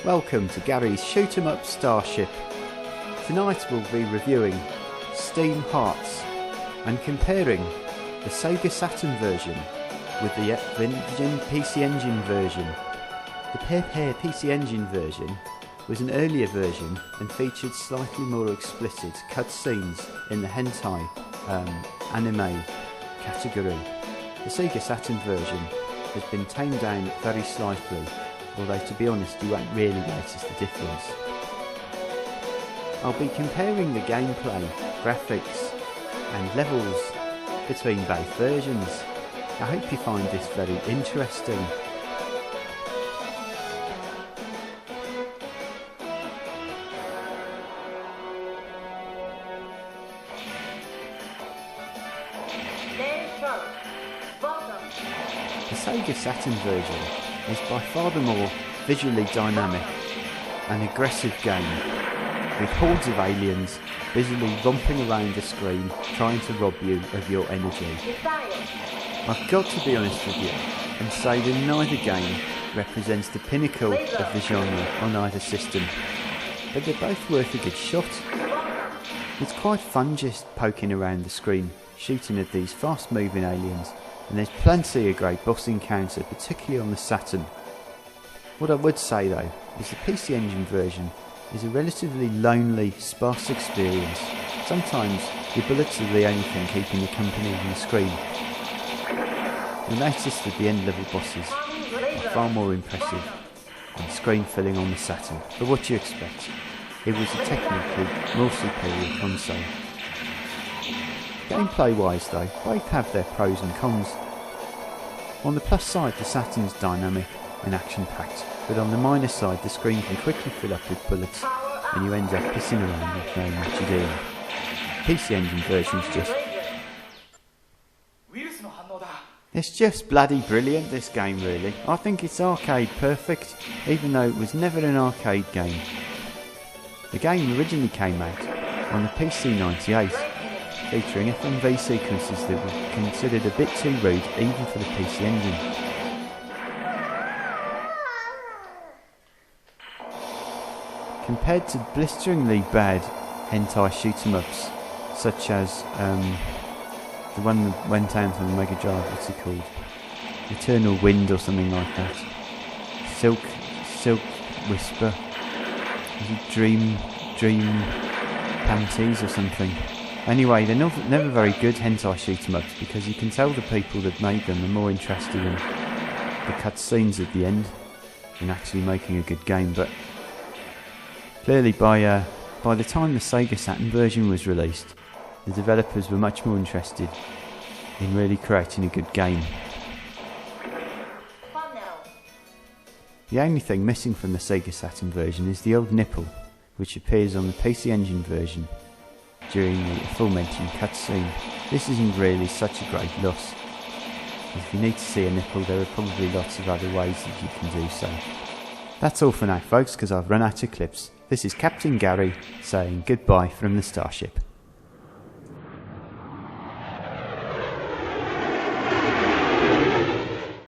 Welcome to Gary's Shoot 'em Up Starship. Tonight we'll be reviewing Steam Hearts and comparing the Sega Saturn version with the PC Engine version. The PC Engine version was an earlier version and featured slightly more explicit cutscenes in the hentai anime category. The Sega Saturn version has been tamed down very slightly, although to be honest you won't really notice the difference. I'll be comparing the gameplay, graphics and levels between both versions. I hope you find this very interesting. The Sega Saturn version is by far the more visually dynamic and aggressive game, with hordes of aliens busily romping around the screen trying to rob you of your energy. I've got to be honest with you and say that neither game represents the pinnacle of the genre on either system, but they're both worth a good shot. It's quite fun just poking around the screen, shooting at these fast moving aliens, and there's plenty of great boss encounter, particularly on the Saturn. What I would say though is the PC Engine version is a relatively lonely, sparse experience. Sometimes your bullets are the only thing keeping you company on the screen. You'll notice that the end level bosses are far more impressive than screen filling on the Saturn, but what do you expect? It was a technically more superior console. Gameplay wise though, both have their pros and cons. On the plus side, the Saturn's dynamic and action packed, but on the minus side the screen can quickly fill up with bullets and you end up pissing around with knowing what you're doing. PC Engine version's just... It's just bloody brilliant, this game really. I think it's arcade perfect, even though it was never an arcade game. The game originally came out on the PC-98, featuring FMV sequences that were considered a bit too rude even for the PC Engine. Compared to blisteringly bad hentai shoot-em-ups, such as the one that went out on the Mega Drive, what's it called? Eternal Wind or something like that. Silk Whisper. Dream Panties or something. Anyway, they're never very good hentai shoot-em-ups because you can tell the people that made them are more interested in the cutscenes at the end than actually making a good game. But clearly by the time the Sega Saturn version was released, the developers were much more interested in really creating a good game. The only thing missing from the Sega Saturn version is the old nipple, which appears on the PC Engine version during the aforementioned cutscene. This isn't really such a great loss. If you need to see a nipple, there are probably lots of other ways that you can do so. That's all for now folks, because I've run out of clips. This is Captain Gary saying goodbye from the Starship.